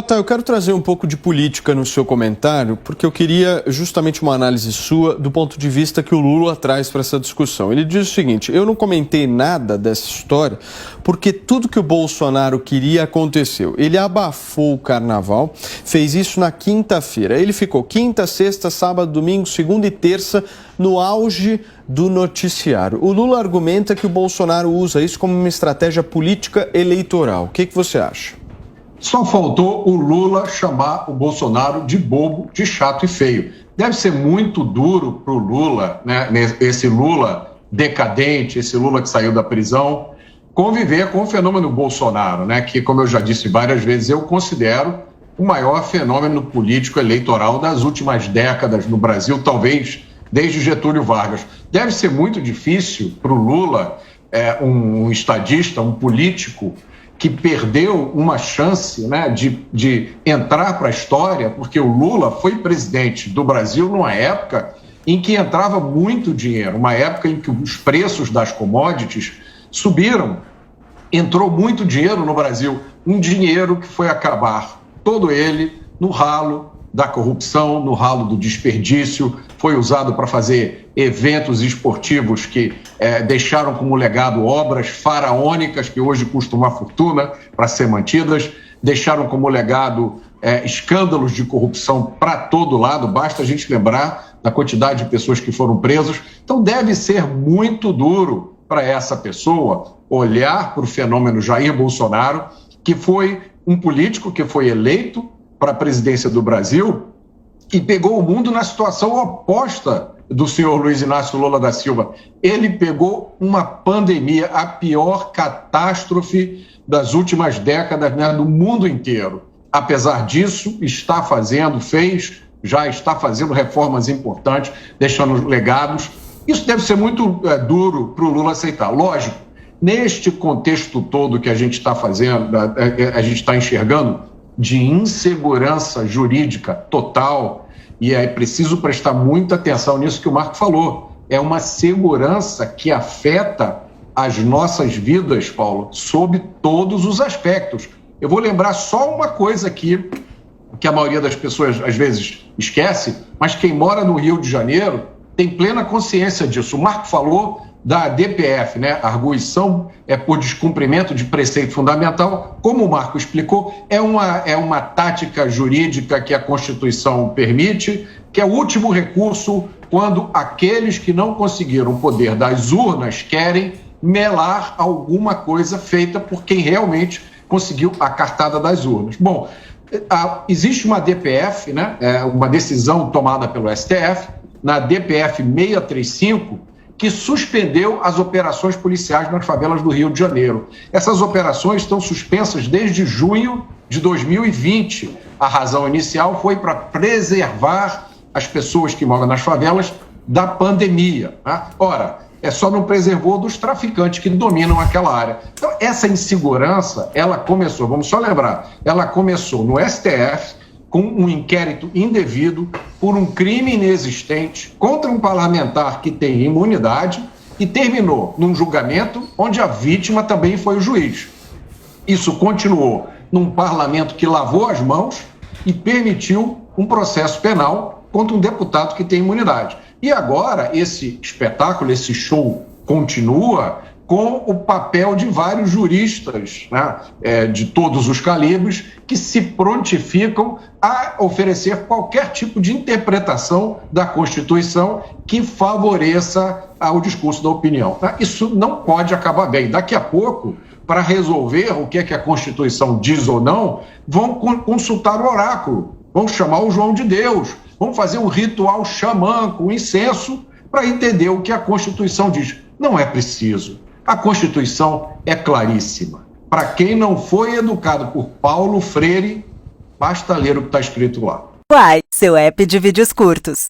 Jota, eu quero trazer um pouco de política no seu comentário, porque eu queria justamente uma análise sua do ponto de vista que o Lula traz para essa discussão. Ele diz o seguinte: eu não comentei nada dessa história porque tudo que o Bolsonaro queria aconteceu. Ele abafou o carnaval, fez isso na quinta-feira. Ele ficou quinta, sexta, sábado, domingo, segunda e terça no auge do noticiário. O Lula argumenta que o Bolsonaro usa isso como uma estratégia política eleitoral. O que você acha? Só faltou o Lula chamar o Bolsonaro de bobo, de chato e feio. Deve ser muito duro para o Lula, né, esse Lula decadente, esse Lula que saiu da prisão, conviver com o fenômeno Bolsonaro, né, que, como eu já disse várias vezes, eu considero o maior fenômeno político eleitoral das últimas décadas no Brasil, talvez desde Getúlio Vargas. Deve ser muito difícil para o Lula, um estadista, um político, que perdeu uma chance, né, de entrar para a história, porque o Lula foi presidente do Brasil numa época em que entrava muito dinheiro, uma época em que os preços das commodities subiram. Entrou muito dinheiro no Brasil, um dinheiro que foi acabar todo ele no ralo da corrupção, no ralo do desperdício, foi usado para fazer eventos esportivos que deixaram como legado obras faraônicas que hoje custam uma fortuna para ser mantidas, deixaram como legado escândalos de corrupção para todo lado, basta a gente lembrar da quantidade de pessoas que foram presas. Então deve ser muito duro para essa pessoa olhar para o fenômeno Jair Bolsonaro, que foi um político que foi eleito para a presidência do Brasil e pegou o mundo na situação oposta do senhor Luiz Inácio Lula da Silva. Ele pegou uma pandemia, a pior catástrofe das últimas décadas, né, do mundo inteiro. Apesar disso, já está fazendo reformas importantes, deixando legados. Isso deve ser muito duro para o Lula aceitar. Lógico, neste contexto todo que a gente está fazendo, a gente está enxergando, de insegurança jurídica total, e é preciso prestar muita atenção nisso que o Marco falou. É uma segurança que afeta as nossas vidas, Paulo, sob todos os aspectos. Eu vou lembrar só uma coisa aqui, que a maioria das pessoas às vezes esquece, mas quem mora no Rio de Janeiro tem plena consciência disso. O Marco falou da DPF, né? Arguição por descumprimento de preceito fundamental. Como o Marco explicou, é uma tática jurídica que a Constituição permite, que é o último recurso quando aqueles que não conseguiram o poder das urnas querem melar alguma coisa feita por quem realmente conseguiu a cartada das urnas. Bom, existe uma DPF, né? Uma decisão tomada pelo STF, na DPF 635, que suspendeu as operações policiais nas favelas do Rio de Janeiro. Essas operações estão suspensas desde junho de 2020. A razão inicial foi para preservar as pessoas que moram nas favelas da pandemia, tá? Ora, só não preservou dos traficantes que dominam aquela área. Então, essa insegurança, ela começou, vamos só lembrar, ela começou no STF, com um inquérito indevido por um crime inexistente contra um parlamentar que tem imunidade e terminou num julgamento onde a vítima também foi o juiz. Isso continuou num parlamento que lavou as mãos e permitiu um processo penal contra um deputado que tem imunidade. E agora esse espetáculo, esse show continua com o papel de vários juristas, né, de todos os calibres, que se prontificam a oferecer qualquer tipo de interpretação da Constituição que favoreça o discurso da opinião. Isso não pode acabar bem. Daqui a pouco, para resolver o que é que a Constituição diz ou não, vão consultar o oráculo, vão chamar o João de Deus, vão fazer um ritual xamã com incenso para entender o que a Constituição diz. Não é preciso. A Constituição é claríssima. Para quem não foi educado por Paulo Freire, basta ler o que está escrito lá. Uai, seu app de vídeos curtos.